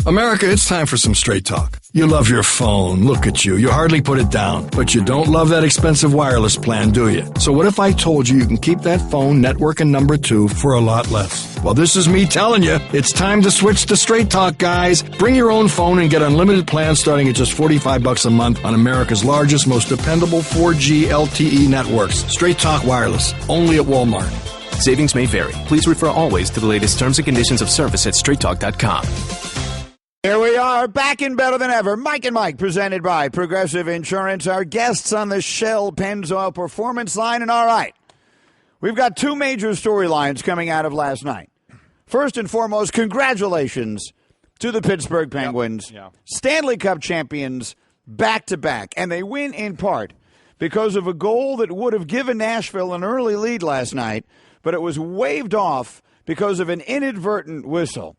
America, it's time for some straight talk. You love your phone. Look at you. You hardly put it down. But you don't love that expensive wireless plan, do you? So what if I told you can keep that phone network and number 2 for a lot less? Well, this is me telling you, it's time to switch to Straight Talk, guys. Bring your own phone and get unlimited plans starting at just $45 a month on America's largest, most dependable 4G LTE networks. Straight Talk Wireless, only at Walmart. Savings may vary. Please refer always to the latest terms and conditions of service at straighttalk.com. Here we are, back and better than ever. Mike and Mike, presented by Progressive Insurance. Our guests on the Shell Pennzoil Performance Line. And all right, we've got 2 major storylines coming out of last night. First and foremost, congratulations to the Pittsburgh Penguins. Yep. Stanley Cup champions back-to-back. And they win in part because of a goal that would have given Nashville an early lead last night, but it was waved off because of an inadvertent whistle.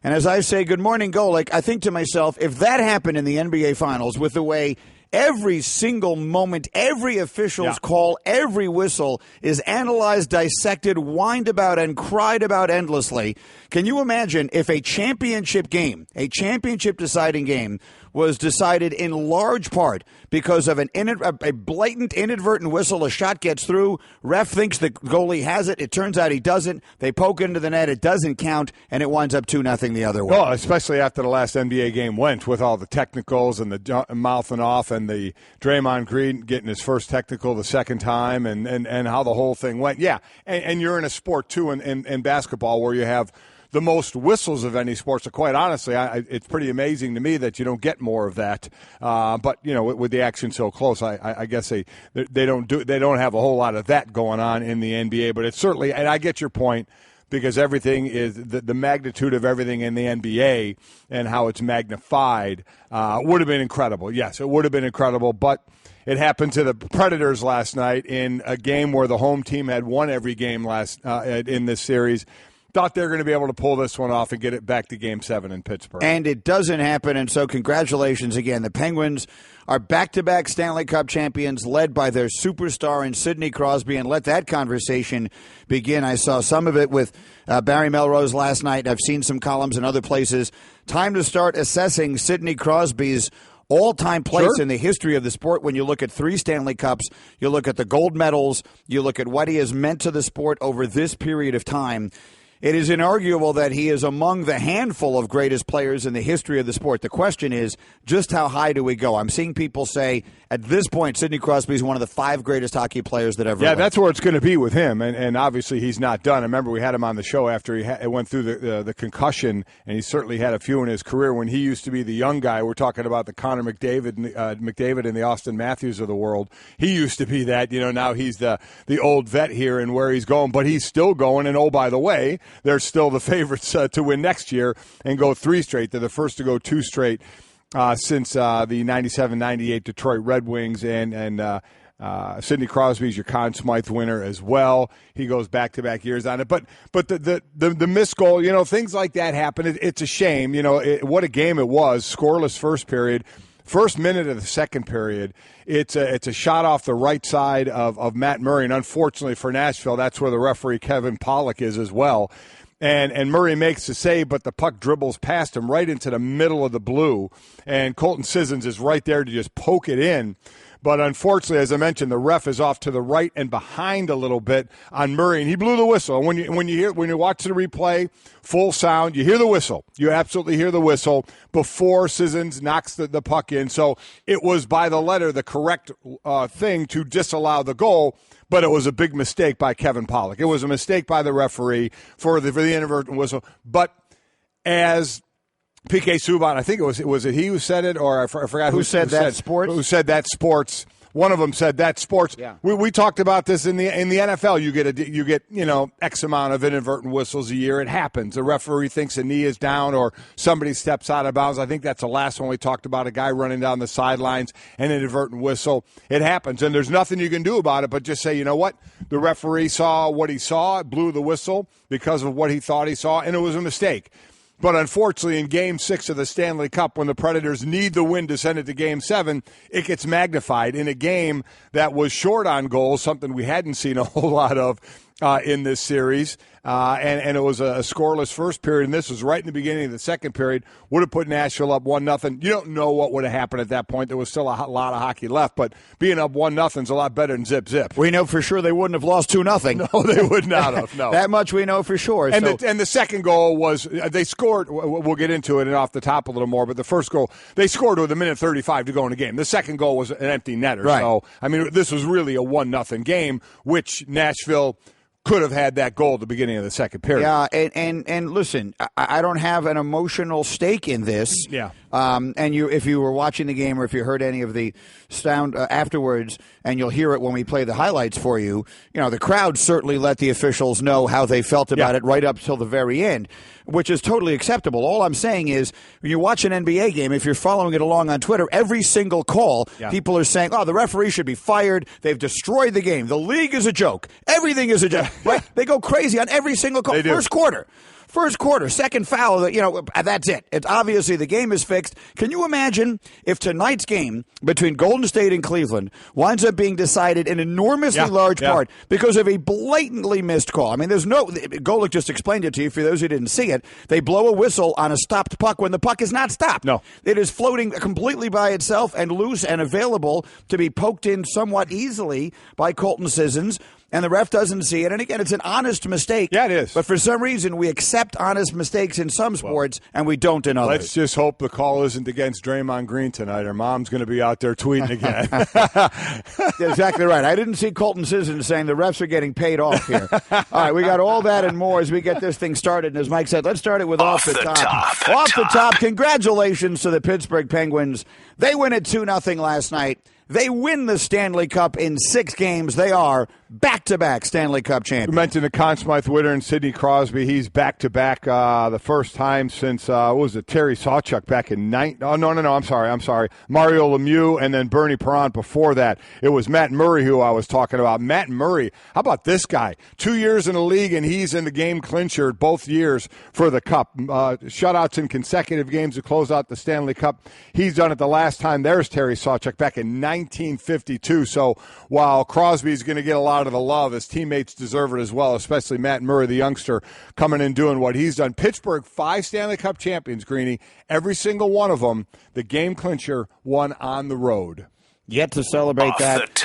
And as I say, good morning, Golic, I think to myself, if that happened in the NBA Finals with the way every single moment, every official's call, every whistle is analyzed, dissected, whined about, and cried about endlessly, can you imagine if a championship game, a championship deciding game, was decided in large part because of a blatant inadvertent whistle? A shot gets through, ref thinks the goalie has it, it turns out he doesn't, they poke into the net, it doesn't count, and it winds up 2-0 the other way. Well, especially after the last NBA game went with all the technicals and the mouthing off and the Draymond Green getting his first technical the second time and how the whole thing went. Yeah, and you're in a sport, too, in basketball where you have the most whistles of any sport. So quite honestly, it's pretty amazing to me that you don't get more of that. But you know, with the action so close, I guess they don't have a whole lot of that going on in the NBA. But it's certainly, and I get your point, because everything is the magnitude of everything in the NBA and how it's magnified would have been incredible. Yes, it would have been incredible, but it happened to the Predators last night in a game where the home team had won every game in this series. Thought they were going to be able to pull this one off and get it back to Game 7 in Pittsburgh. And it doesn't happen, and so congratulations again. The Penguins are back-to-back Stanley Cup champions led by their superstar in Sidney Crosby, and let that conversation begin. I saw some of it with Barry Melrose last night. I've seen some columns in other places. Time to start assessing Sidney Crosby's all-time place in the history of the sport. When you look at 3 Stanley Cups, you look at the gold medals, you look at what he has meant to the sport over this period of time. It is inarguable that he is among the handful of greatest players in the history of the sport. The question is, just how high do we go? I'm seeing people say, at this point, Sidney Crosby is one of the 5 greatest hockey players that ever lived. That's where it's going to be with him, and obviously he's not done. I remember we had him on the show after he went through the concussion, and he certainly had a few in his career when he used to be the young guy. We're talking about the Connor McDavid and the Austin Matthews of the world. He used to be that. Now he's the old vet here and where he's going, but he's still going, and oh, by the way, they're still the favorites to win next year and go 3 straight. They're the first to go 2 straight since the 97-98 Detroit Red Wings, and Sidney Crosby's your Conn Smythe winner as well. He goes back-to-back years on it. But the missed goal, things like that happen. It's a shame. What a game it was. Scoreless first period. First minute of the second period, it's a shot off the right side of Matt Murray, and unfortunately for Nashville, that's where the referee Kevin Pollak is as well. And Murray makes the save, but the puck dribbles past him right into the middle of the blue, and Colton Sissons is right there to just poke it in. But unfortunately, as I mentioned, the ref is off to the right and behind a little bit on Murray, and he blew the whistle. And when you watch the replay, full sound, you hear the whistle. You absolutely hear the whistle before Sissons knocks the puck in. So it was by the letter the correct thing to disallow the goal, but it was a big mistake by Kevin Pollak. It was a mistake by the referee for the inadvertent whistle. But as PK Subban, I think was it he who said it, or I forgot who said that. Sports? Who said that? Sports. One of them said that. Sports. Yeah. We talked about this in the NFL. You get X amount of inadvertent whistles a year. It happens. The referee thinks a knee is down or somebody steps out of bounds. I think that's the last one we talked about. A guy running down the sidelines, an inadvertent whistle. It happens, and there's nothing you can do about it. But just say, you know what? The referee saw what he saw, blew the whistle because of what he thought he saw, and it was a mistake. But unfortunately, in Game 6 of the Stanley Cup, when the Predators need the win to send it to Game 7, it gets magnified in a game that was short on goals, something we hadn't seen a whole lot of in this series. And it was a scoreless first period, and this was right in the beginning of the second period. Would have put Nashville up 1-0. You don't know what would have happened at that point. There was still a lot of hockey left, but being up 1-0 is a lot better than zip. We know for sure they wouldn't have lost 2-0. No, they would not have. No, that much we know for sure. And the second goal was they scored. We'll get into it and off the top a little more. But the first goal they scored with 1:35 to go in the game. The second goal was an empty netter. Right. So I mean, this was really a 1-0 game, which Nashville could have had that goal at the beginning of the second period. Yeah, and listen, I don't have an emotional stake in this. Yeah. And if you were watching the game or if you heard any of the sound afterwards, and you'll hear it when we play the highlights for you, the crowd certainly let the officials know how they felt about it right up till the very end, which is totally acceptable. All I'm saying is when you watch an NBA game, if you're following it along on Twitter, every single call, people are saying, the referee should be fired. They've destroyed the game. The league is a joke. Everything is a joke. Right? They go crazy on every single call. First quarter, second foul, that's it. It's obviously the game is fixed. Can you imagine if tonight's game between Golden State and Cleveland winds up being decided in enormously large part because of a blatantly missed call? I mean, Golic just explained it to you for those who didn't see it. They blow a whistle on a stopped puck when the puck is not stopped. No. It is floating completely by itself and loose and available to be poked in somewhat easily by Colton Sissons. And the ref doesn't see it. And again, it's an honest mistake. Yeah, it is. But for some reason, we accept honest mistakes in some sports, and we don't in others. Let's just hope the call isn't against Draymond Green tonight, or Mom's going to be out there tweeting again. Exactly right. I didn't see Colton Sissons saying the refs are getting paid off here. All right, we got all that and more as we get this thing started. And as Mike said, let's start it with Off the Top. Off the top, congratulations to the Pittsburgh Penguins. They win it 2-0 last night. They win the Stanley Cup in 6 games. They are back-to-back Stanley Cup champions. You mentioned the Conn Smythe winner and Sidney Crosby. He's back-to-back the first time since, Terry Sawchuk back in I'm sorry. Mario Lemieux and then Bernie Perron before that. It was Matt Murray who I was talking about. Matt Murray, how about this guy? 2 years in the league, and he's in the game clincher both years for the Cup. Shutouts in consecutive games to close out the Stanley Cup. He's done it the last time. There's Terry Sawchuk back in 1952. So while Crosby's going to get a lot of the love, his teammates deserve it as well, especially Matt Murray, the youngster, coming and doing what he's done. Pittsburgh, 5 Stanley Cup champions, Greeny. Every single one of them, the game clincher, won on the road. Yet to celebrate that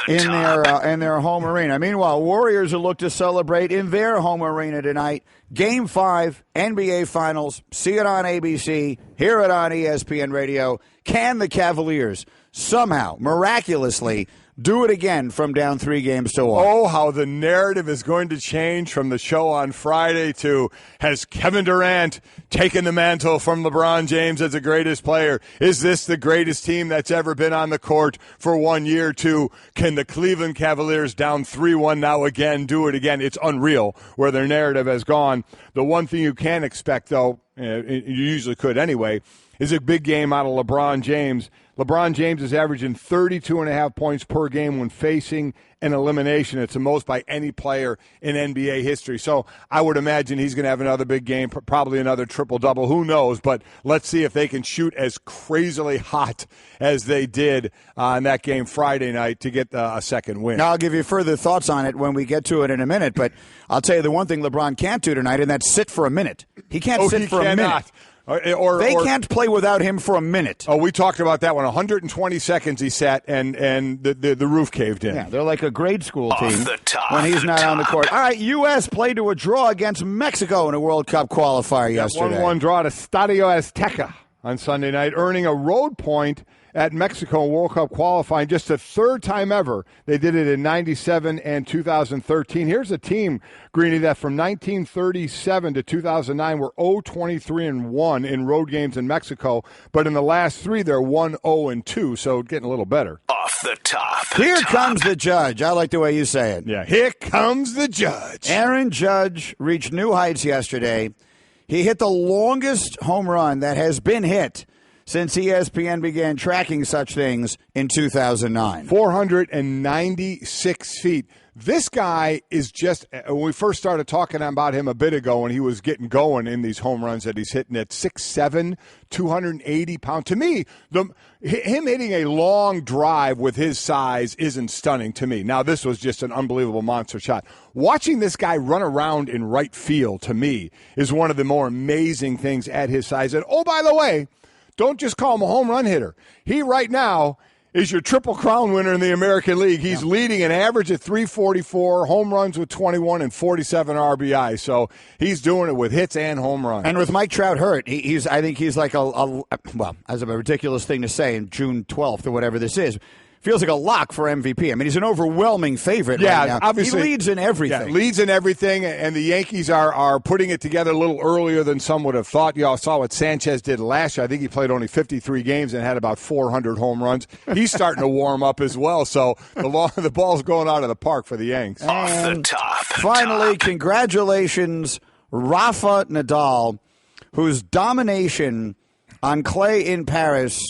in their home arena. Meanwhile, Warriors will look to celebrate in their home arena tonight. Game 5, NBA Finals. See it on ABC. Hear it on ESPN Radio. Can the Cavaliers somehow, miraculously, do it again from down 3 games to 1? Oh, how the narrative is going to change from the show on Friday to, has Kevin Durant taken the mantle from LeBron James as the greatest player? Is this the greatest team that's ever been on the court for 1 year? To, can the Cleveland Cavaliers down 3-1 now again do it again? It's unreal where their narrative has gone. The one thing you can expect, though, you usually could anyway, is a big game out of LeBron James. LeBron James is averaging 32.5 points per game when facing an elimination. It's the most by any player in NBA history. So I would imagine he's going to have another big game, probably another triple-double. Who knows? But let's see if they can shoot as crazily hot as they did in that game Friday night to get a second win. Now, I'll give you further thoughts on it when we get to it in a minute. But I'll tell you the one thing LeBron can't do tonight, and that's sit for a minute. He can't sit for a minute. They can't play without him for a minute. Oh, we talked about that one. 120 seconds he sat, and the roof caved in. Yeah, they're like a grade school team when he's not on the court. All right, U.S. played to a draw against Mexico in a World Cup qualifier yesterday. 1-1 draw at Estadio Azteca on Sunday night, earning a road point at Mexico in World Cup qualifying, just the 3rd time ever. They did it in 97 and 2013. Here's a team, Greeny, that from 1937 to 2009 were 0-23-1 in road games in Mexico, but in the last 3 they're 1-0-2, so getting a little better. Off the top. Here comes the judge. I like the way you say it. Yeah, here comes the judge. Aaron Judge reached new heights yesterday. He hit the longest home run that has been hit since ESPN began tracking such things in 2009. 496 feet. This guy is just, when we first started talking about him a bit ago, and he was getting going in these home runs that he's hitting at 6'7", 280 pounds. To me, him hitting a long drive with his size isn't stunning to me. Now, this was just an unbelievable monster shot. Watching this guy run around in right field, to me, is one of the more amazing things at his size. And, oh, by the way, don't just call him a home run hitter. He, right now, is your Triple Crown winner in the American League. He's leading an average at 344, home runs with 21, and 47 RBI. So he's doing it with hits and home runs. And with Mike Trout hurt, I think he's like well, as a ridiculous thing to say, in June 12th or whatever this is, feels like a lock for MVP. I mean, he's an overwhelming favorite right now. Obviously, he leads in everything. Yeah, leads in everything, and the Yankees are putting it together a little earlier than some would have thought. You all saw what Sanchez did last year. I think he played only 53 games and had about 400 home runs. He's starting to warm up as well, so the ball's going out of the park for the Yanks. Off the top. Finally, congratulations, Rafa Nadal, whose domination on clay in Paris.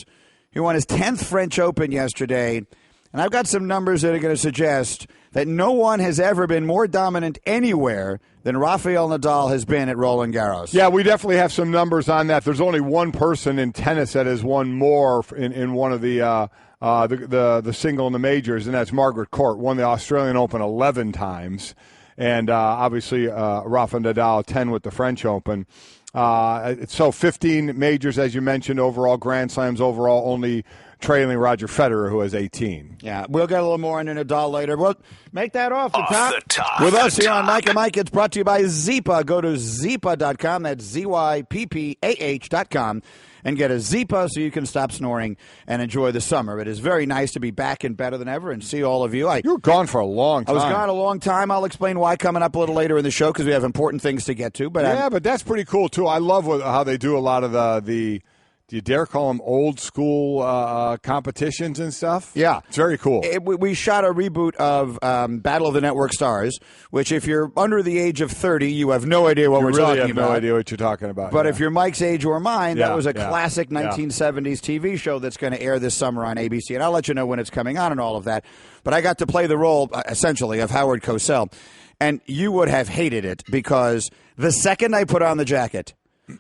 He won his 10th French Open yesterday, and I've got some numbers that are going to suggest that no one has ever been more dominant anywhere than Rafael Nadal has been at Roland Garros. Yeah, we definitely have some numbers on that. There's only one person in tennis that has won more in one of the single in the majors, and that's Margaret Court. Won the Australian Open 11 times, and obviously Rafa Nadal 10 with the French Open. So 15 majors, as you mentioned, overall, Grand Slams overall, only trailing Roger Federer, who has 18. Yeah, we'll get a little more into Nadal later. We'll make that off the top. With us here on Mike and Mike, it's brought to you by Zipa. Go to Zipa.com. That's ZYPPAH.com. And get a Zipa so you can stop snoring and enjoy the summer. It is very nice to be back and better than ever and see all of you. You were gone for a long time. I was gone a long time. I'll explain why coming up a little later in the show because we have important things to get to. But but that's pretty cool, too. I love how they do a lot of the do you dare call them old school competitions and stuff? Yeah. It's very cool. We shot a reboot of Battle of the Network Stars, which if you're under the age of 30, you have no idea what we're talking about. You really have no idea what you're talking about. But if you're Mike's age or mine, that was a classic 1970s TV show that's going to air this summer on ABC. And I'll let you know when it's coming on and all of that. But I got to play the role, essentially, of Howard Cosell. And you would have hated it because the second I put on the jacket,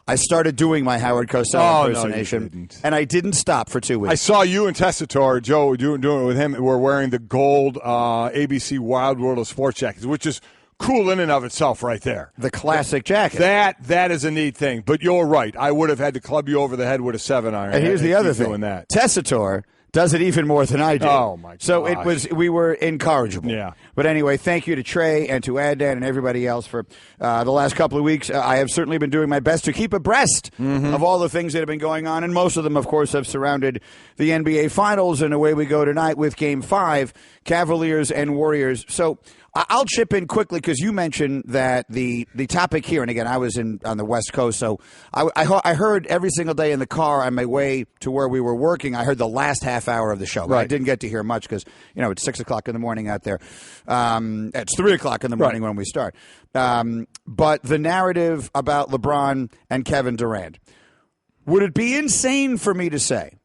I started doing my Howard Cosell impersonation, and I didn't stop for 2 weeks. I saw you and Tessitore, Joe, doing it with him. We're wearing the gold ABC Wild World of Sports jackets, which is cool in and of itself right there. The classic jacket. That is a neat thing. But you're right. I would have had to club you over the head with a 7-iron. And here's the other thing. Doing that. Tessitore does it even more than I do. Oh, my gosh. So we were incorrigible. Yeah. But anyway, thank you to Trey and to Adnan and everybody else for the last couple of weeks. I have certainly been doing my best to keep abreast of all the things that have been going on, and most of them, of course, have surrounded the NBA Finals, and away we go tonight with Game 5, Cavaliers and Warriors. So I'll chip in quickly because you mentioned that the topic here, and again, I was on the West Coast, so I heard every single day in the car on my way to where we were working, I heard the last half hour of the show. Right. I didn't get to hear much because, it's 6 o'clock in the morning out there. It's 3 o'clock in the morning when we start. But the narrative about LeBron and Kevin Durant, would it be insane for me to say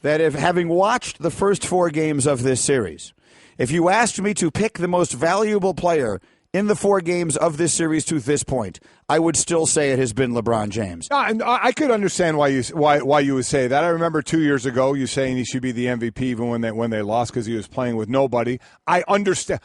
that if having watched the first 4 games of this series, if you asked me to pick the most valuable player in the 4 games of this series to this point, I would still say it has been LeBron James. I could understand why you would say that. I remember 2 years ago you saying he should be the MVP even when they lost because he was playing with nobody. I understand.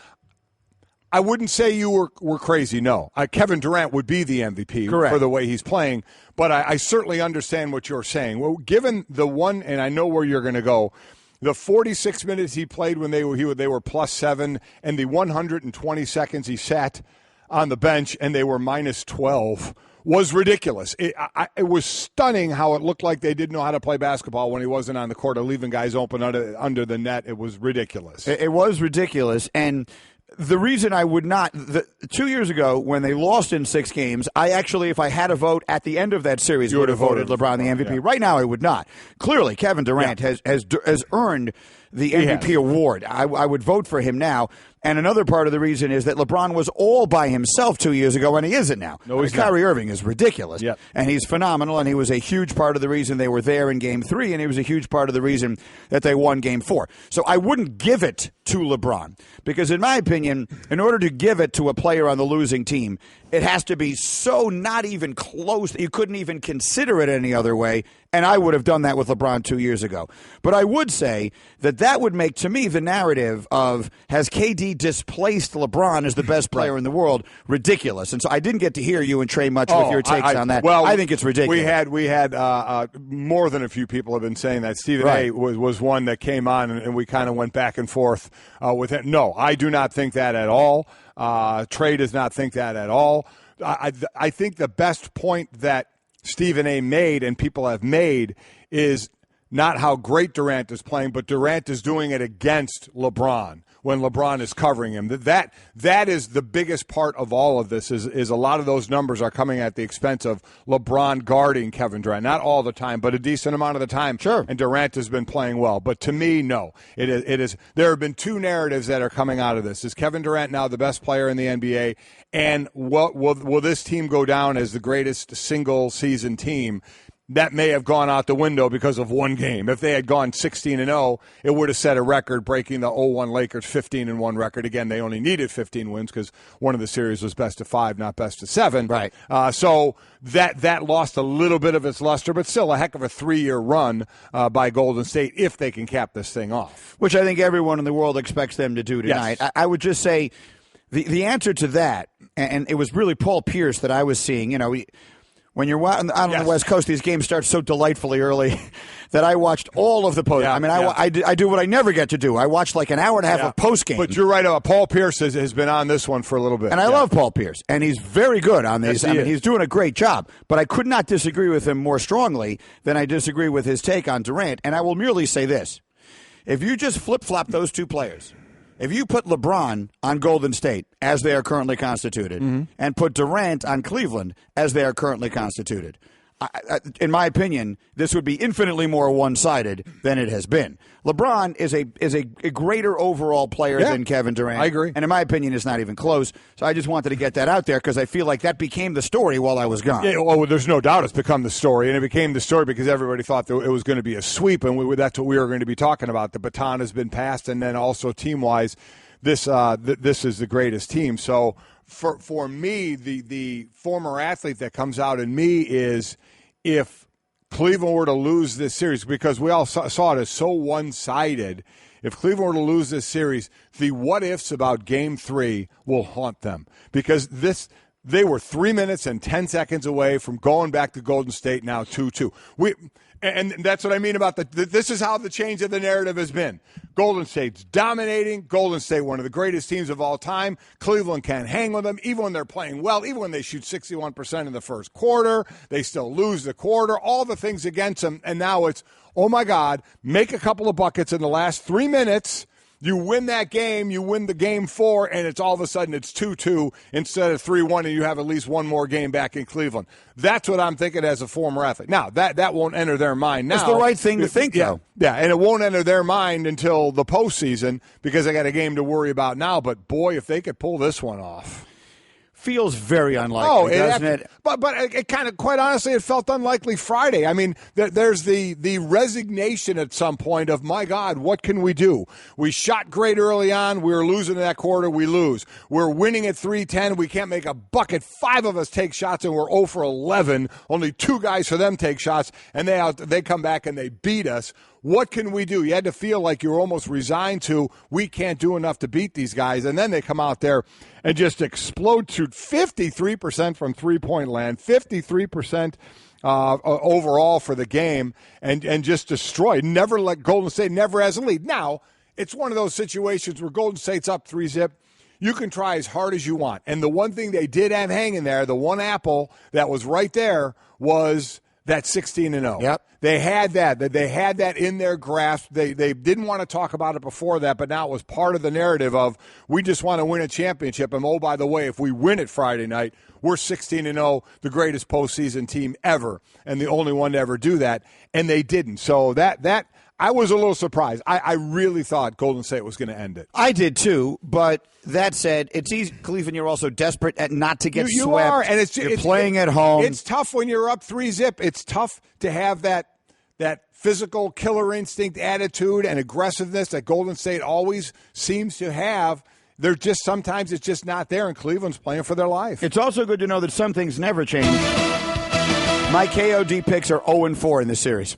I wouldn't say you were crazy, no. Kevin Durant would be the MVP for the way he's playing, but I certainly understand what you're saying. Well, given the one, and I know where you're going to go, the 46 minutes he played when they were +7, and the 120 seconds he sat on the bench and they were -12 was ridiculous. It was stunning how it looked like they didn't know how to play basketball when he wasn't on the court or leaving guys open under the net. It was ridiculous. It was ridiculous, and the reason I would not, 2 years ago when they lost in 6 games, I actually, if I had a vote at the end of that series, would have voted LeBron the MVP. Yeah. Right now, I would not. Clearly, Kevin Durant has earned the MVP award. I would vote for him now. And another part of the reason is that LeBron was all by himself 2 years ago, and he isn't now. No, Kyrie Irving is ridiculous, yep. And he's phenomenal, and he was a huge part of the reason they were there in Game 3, and he was a huge part of the reason that they won Game 4. So I wouldn't give it to LeBron because, in my opinion, in order to give it to a player on the losing team, it has to be so not even close that you couldn't even consider it any other way, and I would have done that with LeBron 2 years ago. But I would say that would make, to me, the narrative of has KD displaced LeBron as the best player in the world ridiculous. And so I didn't get to hear you and Trey much with your takes on that. Well, I think it's ridiculous. We had more than a few people have been saying that. Stephen A. was one that came on, and we kind of went back and forth with it. No, I do not think that at all. Trey does not think that at all. I think the best point that Stephen A. made and people have made is not how great Durant is playing, but Durant is doing it against LeBron when LeBron is covering him. That is the biggest part of all of this is a lot of those numbers are coming at the expense of LeBron guarding Kevin Durant. Not all the time, but a decent amount of the time. Sure. And Durant has been playing well. But to me, no. It is. There have been two narratives that are coming out of this. Is Kevin Durant now the best player in the NBA? And will this team go down as the greatest single-season team? That may have gone out the window because of one game. If they had gone 16-0, it would have set a record, breaking the 0-1 Lakers 15-1 record. Again, they only needed 15 wins because one of the series was best of 5, not best of 7. Right. So that lost a little bit of its luster, but still a heck of a 3-year run by Golden State if they can cap this thing off. Which I think everyone in the world expects them to do tonight. Yes. I would just say the answer to that, and it was really Paul Pierce that I was seeing, when you're out on the West Coast, these games start so delightfully early that I watched all of the post. Yeah, I do what I never get to do. I watched like an hour and a half of post game. But you're right. Paul Pierce has been on this one for a little bit. And I love Paul Pierce, and he's very good on these. Yes, he's doing a great job. But I could not disagree with him more strongly than I disagree with his take on Durant. And I will merely say this. If you just flip-flop those two players, if you put LeBron on Golden State as they are currently constituted and put Durant on Cleveland as they are currently constituted, in my opinion, this would be infinitely more one-sided than it has been. LeBron is a greater overall player than Kevin Durant. I agree. And in my opinion, it's not even close. So I just wanted to get that out there because I feel like that became the story while I was gone. Yeah, well, there's no doubt it's become the story. And it became the story because everybody thought that it was going to be a sweep, and that's what we were going to be talking about. The baton has been passed, and then also team-wise, this is the greatest team. So for me, the former athlete that comes out in me is if Cleveland were to lose this series, because we all saw it as so one-sided, if Cleveland were to lose this series, the what-ifs about Game 3 will haunt them. Because they were 3 minutes and 10 seconds away from going back to Golden State, now 2-2. And that's what I mean about this is how the change of the narrative has been. Golden State's dominating. Golden State, one of the greatest teams of all time. Cleveland can't hang with them, even when they're playing well, even when they shoot 61% in the first quarter. They still lose the quarter. All the things against them. And now it's, oh, my God, make a couple of buckets in the last 3 minutes. You win that game, you win the Game 4, and it's all of a sudden it's 2-2 instead of 3-1, and you have at least one more game back in Cleveland. That's what I'm thinking as a former athlete. Now, that won't enter their mind now. It's the right thing to think, though. Yeah, and it won't enter their mind until the postseason because they got a game to worry about now. But, boy, if they could pull this one off. Feels very unlikely, doesn't it? But it kind of, quite honestly, it felt unlikely Friday. I mean, there's the resignation at some point of, my God, what can we do? We shot great early on. We were losing in that quarter. We lose. We're winning at 3-10. We can't make a bucket. 5 of us take shots, and we're 0 for 11. Only 2 guys for them take shots, and they come back and they beat us. What can we do? You had to feel like you were almost resigned to, we can't do enough to beat these guys. And then they come out there and just explode, shoot 53% from three-point land, 53% overall for the game, and just destroy. Never let Golden State, never has a lead. Now, it's one of those situations where Golden State's up 3-zip. You can try as hard as you want. And the one thing they did have hanging there, the one apple that was right there, was that 16-0. Yep. They had that. They had that in their grasp. They didn't want to talk about it before that, but now it was part of the narrative of we just want to win a championship. And, oh, by the way, if we win it Friday night, we're 16-0, the greatest postseason team ever, and the only one to ever do that. And they didn't. So that I was a little surprised. I really thought Golden State was going to end it. I did too, but that said, it's easy, Cleveland. You're also desperate not to get you swept. are, and it's playing at home. It's tough when you're up 3-0. It's tough to have that physical killer instinct attitude and aggressiveness that Golden State always seems to have. They're just sometimes it's just not there, and Cleveland's playing for their life. It's also good to know that some things never change. My KOD picks are 0-4 in this series.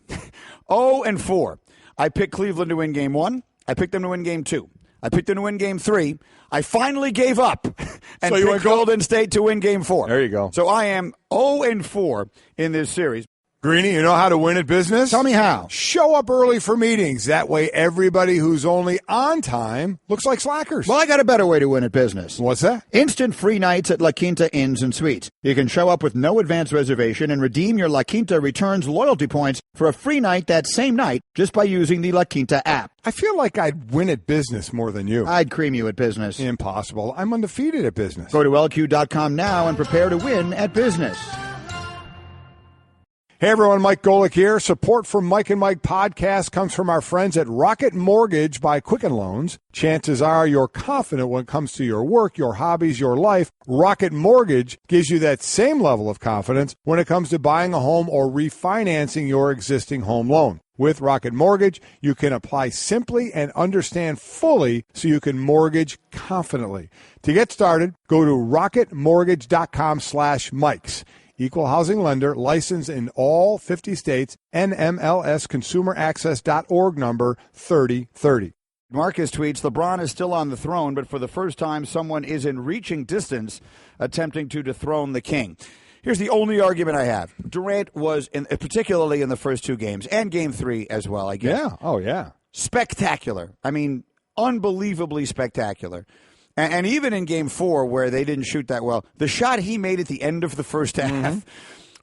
0-4. I picked Cleveland to win Game 1. I picked them to win Game 2. I picked them to win Game 3. I finally gave up and picked Golden State to win Game 4. There you go. So I am 0-4 in this series. Greeny, you know how to win at business? Tell me how. Show up early for meetings. That way everybody who's only on time looks like slackers. Well, I got a better way to win at business. What's that? Instant free nights at La Quinta Inns and Suites. You can show up with no advance reservation and redeem your La Quinta Returns loyalty points for a free night that same night just by using the La Quinta app. I feel like I'd win at business more than you. I'd cream you at business. Impossible. I'm undefeated at business. Go to LQ.com now and prepare to win at business. Hey everyone, Mike Golic here. Support for Mike and Mike podcast comes from our friends at Rocket Mortgage by Quicken Loans. Chances are you're confident when it comes to your work, your hobbies, your life. Rocket Mortgage gives you that same level of confidence when it comes to buying a home or refinancing your existing home loan. With Rocket Mortgage, you can apply simply and understand fully so you can mortgage confidently. To get started, go to rocketmortgage.com/Mikes. Equal housing lender, licensed in all 50 states, NMLSconsumeraccess.org number 3030. Marcus tweets, LeBron is still on the throne, but for the first time, someone is in reaching distance attempting to dethrone the king. Here's the only argument I have. Durant was, particularly in the first two games, and Game 3 as well, I guess. Yeah, oh yeah. Spectacular. I mean, unbelievably spectacular. And even in Game 4, where they didn't shoot that well, the shot he made at the end of the first half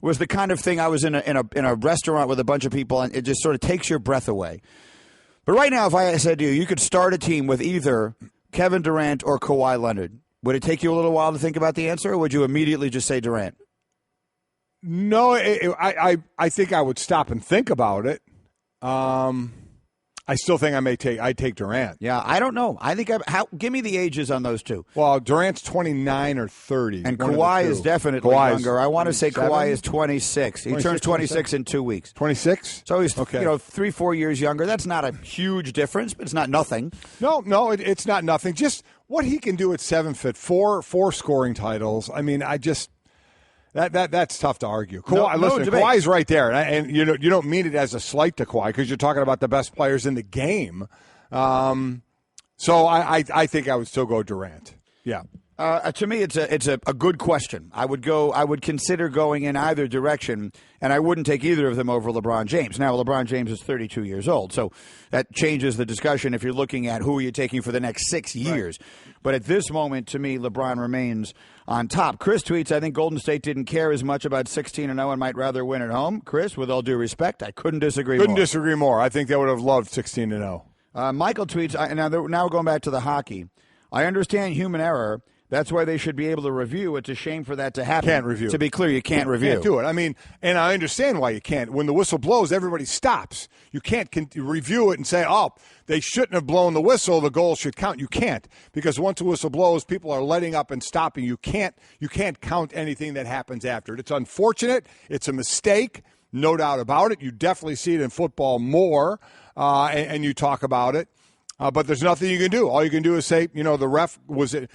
was the kind of thing I was in a restaurant with a bunch of people, and it just sort of takes your breath away. But right now, if I said to you, you could start a team with either Kevin Durant or Kawhi Leonard, would it take you a little while to think about the answer, or would you immediately just say Durant? No, I think I would stop and think about it. I still think I'd take Durant. Yeah, I don't know. I think give me the ages on those two. Well, Durant's 29 or 30. And Kawhi is definitely younger. I want to say Kawhi is 26. He turns 26 in 2 weeks. 26? So he's 3-4 years younger. That's not a huge difference, but it's not nothing. No, it's not nothing. Just what he can do at 7'4", 4 scoring titles. I mean, That's tough to argue. Kawhi's right there, and you don't mean it as a slight to Kawhi because you're talking about the best players in the game. So I think I would still go Durant. Yeah. To me, it's a good question. I would consider going in either direction, and I wouldn't take either of them over LeBron James. Now, LeBron James is 32 years old, so that changes the discussion if you're looking at who you're taking for the next 6 years. Right. But at this moment, to me, LeBron remains on top. Chris tweets, I think Golden State didn't care as much about 16-0 and might rather win at home. Chris, with all due respect, I couldn't disagree more. I think they would have loved 16-0. Michael tweets, now we're going back to the hockey. I understand human error. That's why they should be able to review. It's a shame for that to happen. Can't review. To be clear, you can't review. You can't do it. I mean, and I understand why you can't. When the whistle blows, everybody stops. You can't review it and say, oh, they shouldn't have blown the whistle. The goal should count. You can't, because once the whistle blows, people are letting up and stopping. You can't count anything that happens after it. It's unfortunate. It's a mistake. No doubt about it. You definitely see it in football more, and you talk about it. But there's nothing you can do. All you can do is say, the ref was in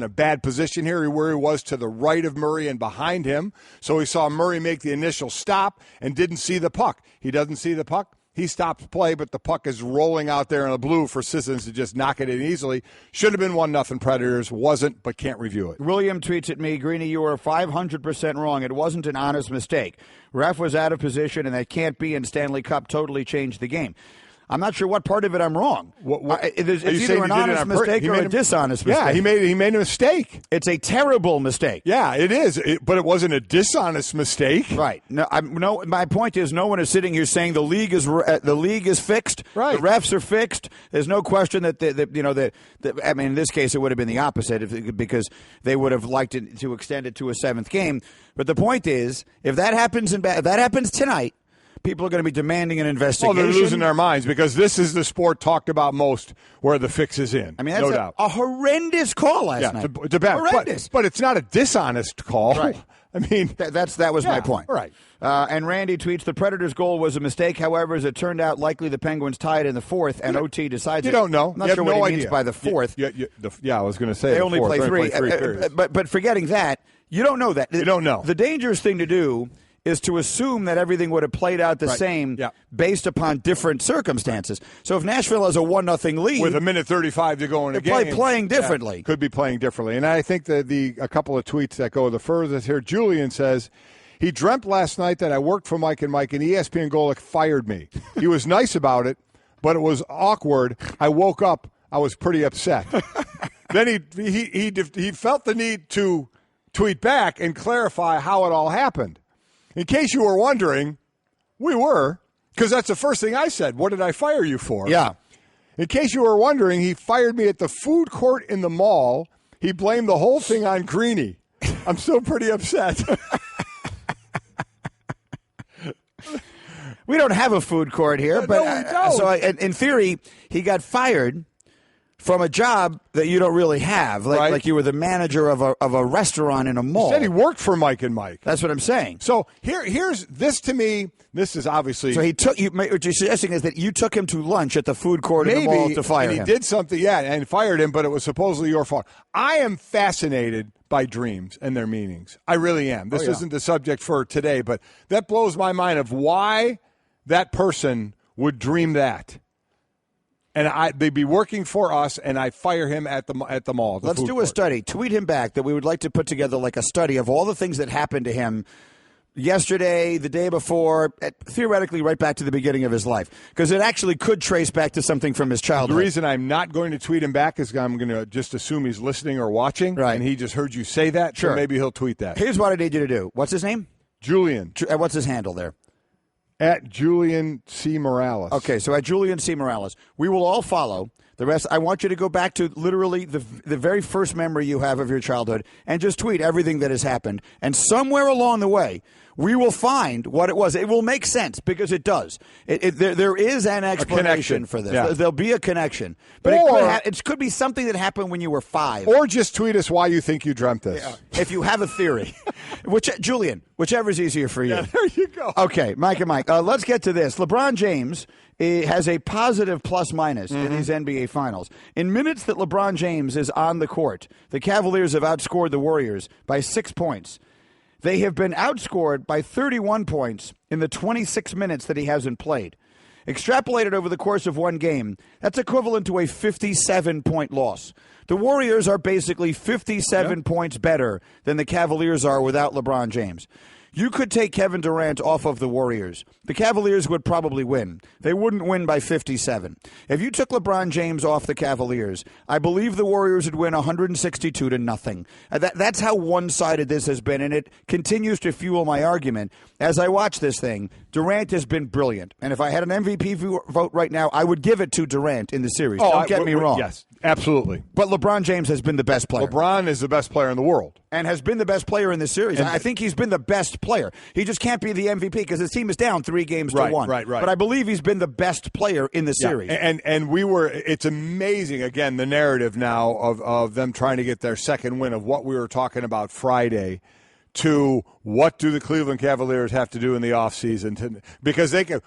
a bad position here where he was to the right of Murray and behind him. So he saw Murray make the initial stop and didn't see the puck. He doesn't see the puck. He stops play, but the puck is rolling out there in the blue for Sissons to just knock it in easily. Should have been 1-0 Predators. Wasn't, but can't review it. William tweets at me, Greeny, you were 500% wrong. It wasn't an honest mistake. Ref was out of position, and that can't be, and Stanley Cup totally changed the game. I'm not sure what part of it I'm wrong. It's either an honest mistake or a dishonest mistake. Yeah, he made a mistake. It's a terrible mistake. Yeah, it is. But it wasn't a dishonest mistake. Right. No. My point is, no one is sitting here saying the league is fixed. Right. The refs are fixed. There's no question that in this case it would have been the opposite because they would have liked it to extend it to a seventh game. But the point is, if that happens tonight. People are going to be demanding an investigation. Well, they're losing their minds because this is the sport talked about most where the fix is in. I mean, that's no doubt. a horrendous call last night. Horrendous. But it's not a dishonest call. Right. I mean, that was my point. Right. And Randy tweets, the Predators' goal was a mistake. However, as it turned out, likely the Penguins tied in the fourth, and OT decides you don't know. I'm not sure what he means by the fourth. Yeah, I was going to say they only play three. Periods. But forgetting that, you don't know that. You don't know. The dangerous thing to do is to assume that everything would have played out the same based upon different circumstances. So if Nashville has a 1-0 lead with a minute 35 to go in a game, playing differently. Could be playing differently. And I think that a couple of tweets that go the furthest here. Julian says, he dreamt last night that I worked for Mike and ESPN Golic fired me. He was nice about it, but it was awkward. I woke up, I was pretty upset. Then he felt the need to tweet back and clarify how it all happened. In case you were wondering, we were, because that's the first thing I said. What did I fire you for? Yeah. In case you were wondering, he fired me at the food court in the mall. He blamed the whole thing on Greeny. I'm still pretty upset. We don't have a food court here, but no, we don't. So in theory, he got fired from a job that you don't really have, like you were the manager of a restaurant in a mall. He said he worked for Mike and Mike. That's what I'm saying. So here's this to me. This is obviously. So he took you. What you're suggesting is that you took him to lunch at the food court in the mall to fire him. He did something, and fired him, but it was supposedly your fault. I am fascinated by dreams and their meanings. I really am. This isn't the subject for today, but that blows my mind of why that person would dream that. And they'd be working for us, and I fire him at the mall. Let's do a study. Tweet him back that we would like to put together like a study of all the things that happened to him yesterday, the day before, theoretically right back to the beginning of his life. Because it actually could trace back to something from his childhood. The reason I'm not going to tweet him back is I'm going to just assume he's listening or watching, and he just heard you say that, so maybe he'll tweet that. Here's what I need you to do. What's his name? Julian. What's his handle there? At Julian C. Morales. Okay, so at Julian C. Morales. We will all follow. The rest, I want you to go back to literally the very first memory you have of your childhood and just tweet everything that has happened. And somewhere along the way, we will find what it was. It will make sense because it does. There is an explanation for this. Yeah. There'll be a connection. But it could be something that happened when you were 5. Or just tweet us why you think you dreamt this. Yeah. If you have a theory. Julian, whichever's easier for you. Yeah, there you go. Okay, Mike and Mike. Let's get to this. LeBron James has a positive plus-minus in these NBA Finals. In minutes that LeBron James is on the court, the Cavaliers have outscored the Warriors by 6 points. They have been outscored by 31 points in the 26 minutes that he hasn't played. Extrapolated over the course of one game, that's equivalent to a 57-point loss. The Warriors are basically 57 points better than the Cavaliers are without LeBron James. You could take Kevin Durant off of the Warriors. The Cavaliers would probably win. They wouldn't win by 57. If you took LeBron James off the Cavaliers, I believe the Warriors would win 162-0. That's how one-sided this has been, and it continues to fuel my argument. As I watch this thing, Durant has been brilliant. And if I had an MVP vote right now, I would give it to Durant in the series. Don't get me wrong. Yes, absolutely. But LeBron James has been the best player. LeBron is the best player in the world. And has been the best player in this series. I think he's been the best player. He just can't be the MVP because his team is down 3 games to 1. Right. But I believe he's been the best player in the series. And it's amazing, again, the narrative now of them trying to get their second win of what we were talking about Friday to what do the Cleveland Cavaliers have to do in the offseason because they can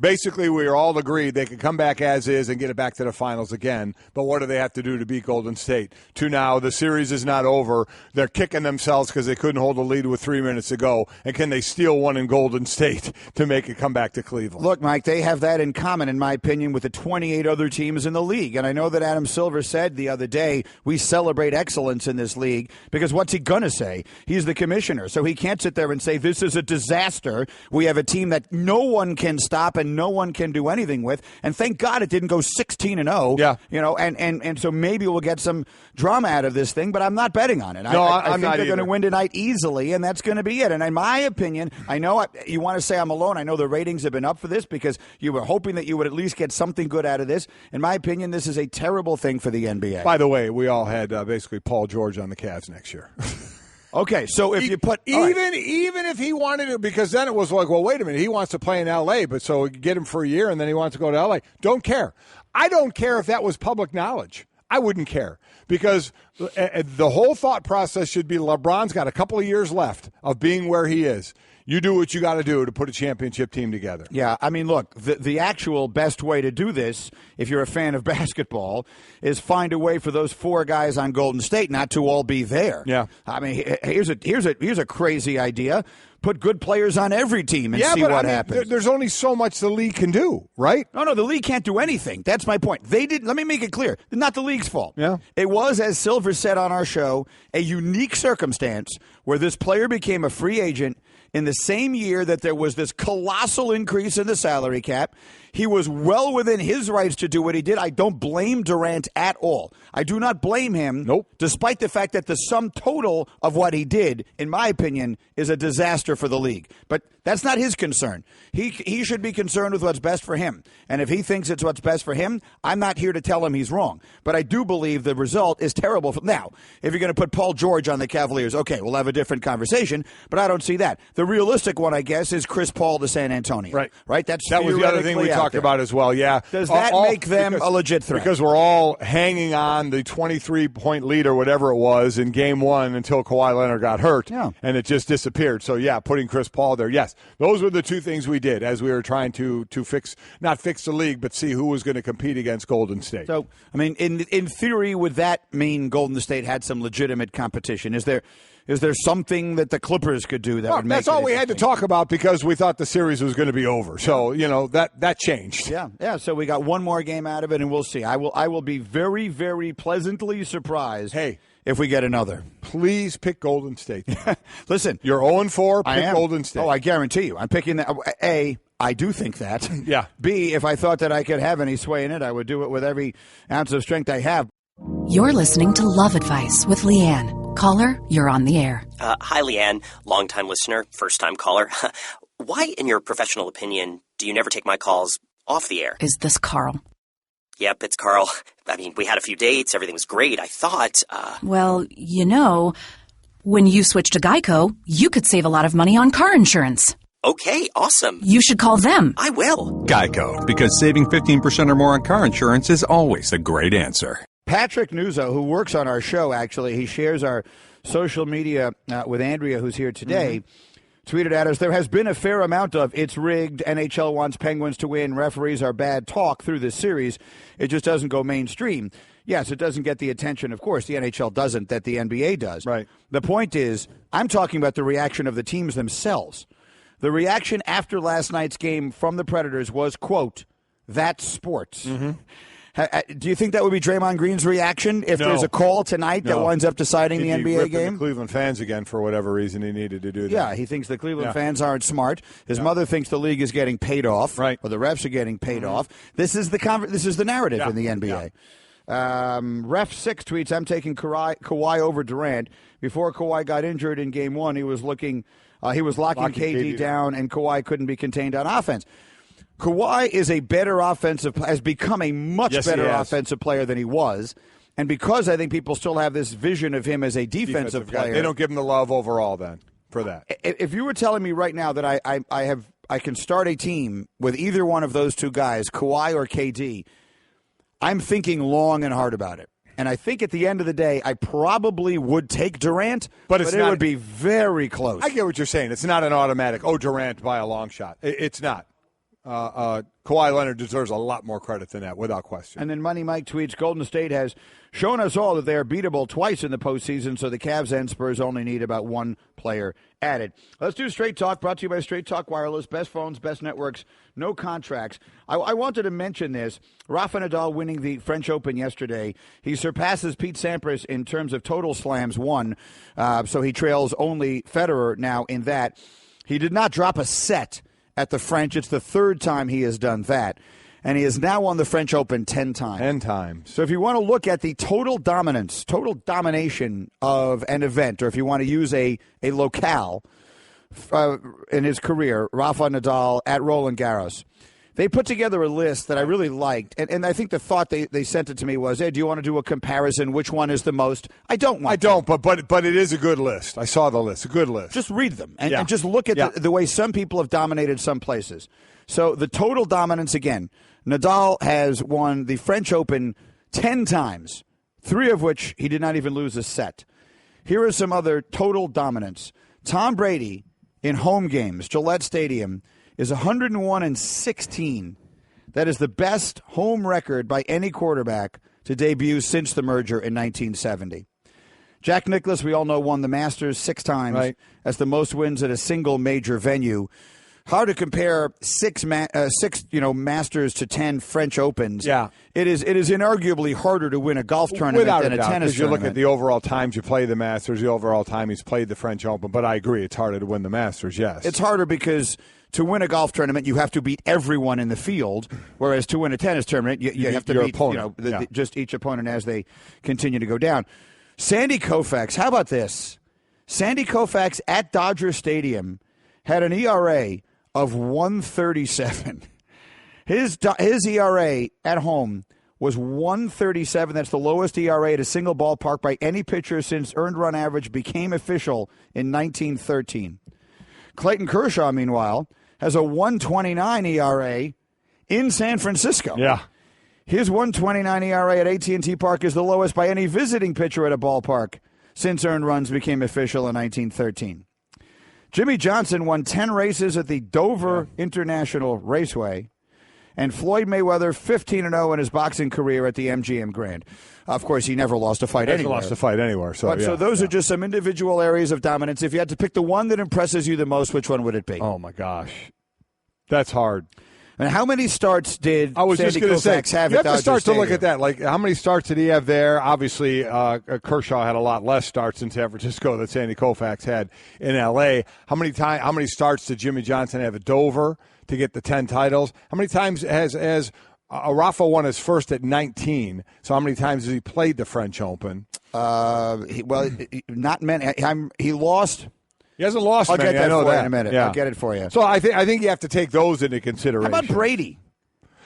basically, we are all agreed they can come back as is and get it back to the finals again. But what do they have to do to beat Golden State? To now, the series is not over. They're kicking themselves because they couldn't hold a lead with 3 minutes to go. And can they steal one in Golden State to make it come back to Cleveland? Look, Mike, they have that in common, in my opinion, with the 28 other teams in the league. And I know that Adam Silver said the other day, we celebrate excellence in this league because what's he going to say? He's the commissioner. So he can't sit there and say this is a disaster. We have a team that no one can stop and no one can do anything with, and thank God it didn't go 16-0. Yeah, and so maybe we'll get some drama out of this thing, but I'm not betting on it. No, I think not they're going to win tonight easily, and that's going to be it. And in my opinion, I know you want to say I'm alone. I know the ratings have been up for this because you were hoping that you would at least get something good out of this. In my opinion, this is a terrible thing for the NBA. By the way, we all had basically Paul George on the Cavs next year. Okay, so if you put even if he wanted to, because then it was like, well, wait a minute, he wants to play in L.A., but so get him for a year, and then he wants to go to L.A. Don't care. I don't care if that was public knowledge. I wouldn't care, because the whole thought process should be LeBron's got a couple of years left of being where he is. You do what you got to do to put a championship team together. Yeah, I mean, look, the actual best way to do this, if you're a fan of basketball, is find a way for those 4 guys on Golden State not to all be there. Yeah, I mean, here's a crazy idea. Put good players on every team and see what happens. There's only so much the league can do, right? No, the league can't do anything. That's my point. They did. Let me make it clear. Not the league's fault. Yeah. It was, as Silver said on our show, a unique circumstance where this player became a free agent in the same year that there was this colossal increase in the salary cap. He was well within his rights to do what he did. I don't blame Durant at all. I do not blame him. Nope. Despite the fact that the sum total of what he did, in my opinion, is a disaster for the league. But that's not his concern. He should be concerned with what's best for him. And if he thinks it's what's best for him, I'm not here to tell him he's wrong. But I do believe the result is terrible. Now, if you're going to put Paul George on the Cavaliers, okay, we'll have a different conversation. But I don't see that. The realistic one, I guess, is Chris Paul to San Antonio. Right. That was the other thing we talked about as well. Yeah. Does that make them a legit threat? Because we're all hanging on the 23-point lead or whatever it was in Game 1 until Kawhi Leonard got hurt. Yeah. And it just disappeared. So, yeah, putting Chris Paul there, yes. Those were the 2 things we did as we were trying to not fix the league, but see who was going to compete against Golden State. So, I mean, in theory, would that mean Golden State had some legitimate competition? Is there something that the Clippers could do that would make that's all we had to talk about because we thought the series was going to be over. So, that changed. Yeah. So we got one more game out of it, and we'll see. I will be very, very pleasantly surprised if we get another. Please pick Golden State. Listen. You're 0-4, pick Golden State. Oh, I guarantee you. I'm picking that. A, I do think that. Yeah. B, if I thought that I could have any sway in it, I would do it with every ounce of strength I have. You're listening to Love Advice with Leanne. Caller, you're on the air. Hi, Leanne. Longtime listener, first-time caller. Why, in your professional opinion, do you never take my calls off the air? Is this Carl? Yep, it's Carl. I mean, we had a few dates. Everything was great. I thought, Well, when you switch to Geico, you could save a lot of money on car insurance. Okay, awesome. You should call them. I will. Geico, because saving 15% or more on car insurance is always a great answer. Patrick Nuzzo, who works on our show, actually, he shares our social media with Andrea, who's here today, tweeted at us, there has been a fair amount of it's rigged, NHL wants Penguins to win, referees are bad talk through this series. It just doesn't go mainstream. Yes, it doesn't get the attention, of course, the NHL doesn't, that the NBA does. Right. The point is, I'm talking about the reaction of the teams themselves. The reaction after last night's game from the Predators was, quote, that's sports. Do you think that would be Draymond Green's reaction if there's a call tonight that winds up deciding the NBA game? The Cleveland fans again for whatever reason he needed to do that. Yeah, he thinks the Cleveland fans aren't smart. His mother thinks the league is getting paid off, right? Or the refs are getting paid off. This is the narrative in the NBA. Ref 6 tweets, I'm taking Kawhi over Durant. Before Kawhi got injured in Game 1, he was locking KD down, and Kawhi couldn't be contained on offense. Kawhi is has become a much better offensive player than he was. And because I think people still have this vision of him as a defensive player. They don't give him the love overall then for that. If you were telling me right now that I can start a team with either one of those 2 guys, Kawhi or KD, I'm thinking long and hard about it. And I think at the end of the day, I probably would take Durant, but it would be very close. I get what you're saying. It's not an automatic, Durant by a long shot. It's not. Kawhi Leonard deserves a lot more credit than that, without question. And then Money Mike tweets, Golden State has shown us all that they are beatable twice in the postseason, so the Cavs and Spurs only need about 1 player added. Let's do Straight Talk, brought to you by Straight Talk Wireless. Best phones, best networks, no contracts. I wanted to mention this. Rafael Nadal winning the French Open yesterday. He surpasses Pete Sampras in terms of total slams won, so he trails only Federer now in that. He did not drop a set at the French. It's the 3rd time he has done that. And he has now won the French Open 10 times. 10 times. So if you want to look at the total domination of an event, or if you want to use a locale in his career, Rafael Nadal at Roland Garros, They put together a list that I really liked, and I think the thought they sent it to me was, hey, do you want to do a comparison? Which one is the most? I don't want to. But it is a good list. I saw the list. A good list. Just read them and just look at the way some people have dominated some places. So the total dominance, again, Nadal has won the French Open 10 times, 3 of which he did not even lose a set. Here are some other total dominance. Tom Brady in home games, Gillette Stadium, is 101-16. That is the best home record by any quarterback to debut since the merger in 1970. Jack Nicklaus, we all know, won the Masters 6 times. Right. That's the most wins at a single major venue. Hard to compare 6 Masters to 10 French Opens. Yeah. It is inarguably harder to win a golf tournament than a tennis tournament. Because you look at the overall times you play the Masters, the overall time he's played the French Open. But I agree, it's harder to win the Masters, yes. It's harder because to win a golf tournament, you have to beat everyone in the field, whereas to win a tennis tournament, you have to beat opponent. Just each opponent as they continue to go down. Sandy Koufax, how about this? Sandy Koufax at Dodger Stadium had an ERA of 137. His ERA at home was 137. That's the lowest ERA at a single ballpark by any pitcher since earned run average became official in 1913. Clayton Kershaw, meanwhile, has a 129 ERA in San Francisco. Yeah. His 129 ERA at AT&T Park is the lowest by any visiting pitcher at a ballpark since earned runs became official in 1913. Jimmy Johnson won 10 races at the Dover International Raceway, and Floyd Mayweather 15-0 in his boxing career at the MGM Grand. Of course, he never lost a fight anywhere. Never lost a fight anywhere. So those are just some individual areas of dominance. If you had to pick the one that impresses you the most, which one would it be? Oh, my gosh. That's hard. And how many starts did I was Sandy just going to say, Koufax have you at have to start Dodger to look Stadium? at that. Like, how many starts did he have there? Obviously, Kershaw had a lot less starts in San Francisco than Sandy Koufax had in L.A. How many starts did Jimmy Johnson have at Dover to get the 10 titles? How many times has Rafa won his first at 19? So how many times has he played the French Open? Not many. He lost. He hasn't lost many. I'll get that for you in a minute. Yeah. I'll get it for you. So I think you have to take those into consideration. How about Brady?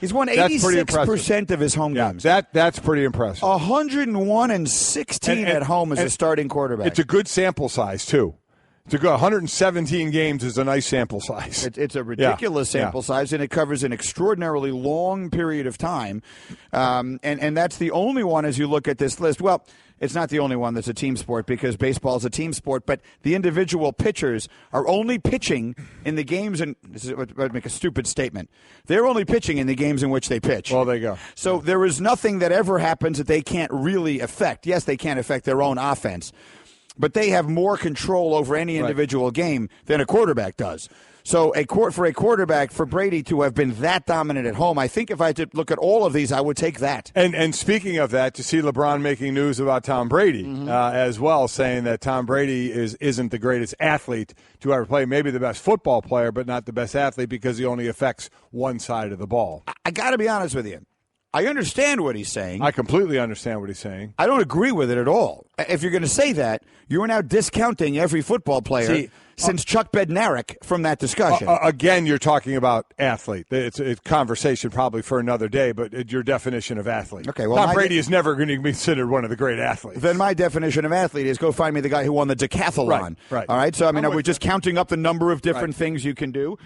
He's won 86% of his home games. That's pretty impressive. 101-16 at home as a starting quarterback. It's a good sample size, too. It's a good 117 games is a nice sample size. It's a ridiculous sample size, and it covers an extraordinarily long period of time. And that's the only one as you look at this list. Well, it's not the only one that's a team sport because baseball is a team sport, but the individual pitchers are only pitching in the games, and this is what I'd make a stupid statement. They're only pitching in the games in which they pitch. Well, there you go. So there is nothing that ever happens that they can't really affect. Yes, they can't affect their own offense, but they have more control over any individual game than a quarterback does. So for a quarterback, for Brady to have been that dominant at home, I think if I had to look at all of these, I would take that. And speaking of that, to see LeBron making news about Tom Brady as well, saying that Tom Brady isn't the greatest athlete to ever play, maybe the best football player, but not the best athlete because he only affects one side of the ball. I got to be honest with you. I understand what he's saying. I completely understand what he's saying. I don't agree with it at all. If you're going to say that, you are now discounting every football player since Chuck Bednarik from that discussion. Again, you're talking about athlete. It's a conversation probably for another day, but your definition of athlete. Okay, well, Tom Brady is never going to be considered one of the great athletes. Then my definition of athlete is go find me the guy who won the decathlon. Right. All right, so, are we just counting up the number of different things you can do?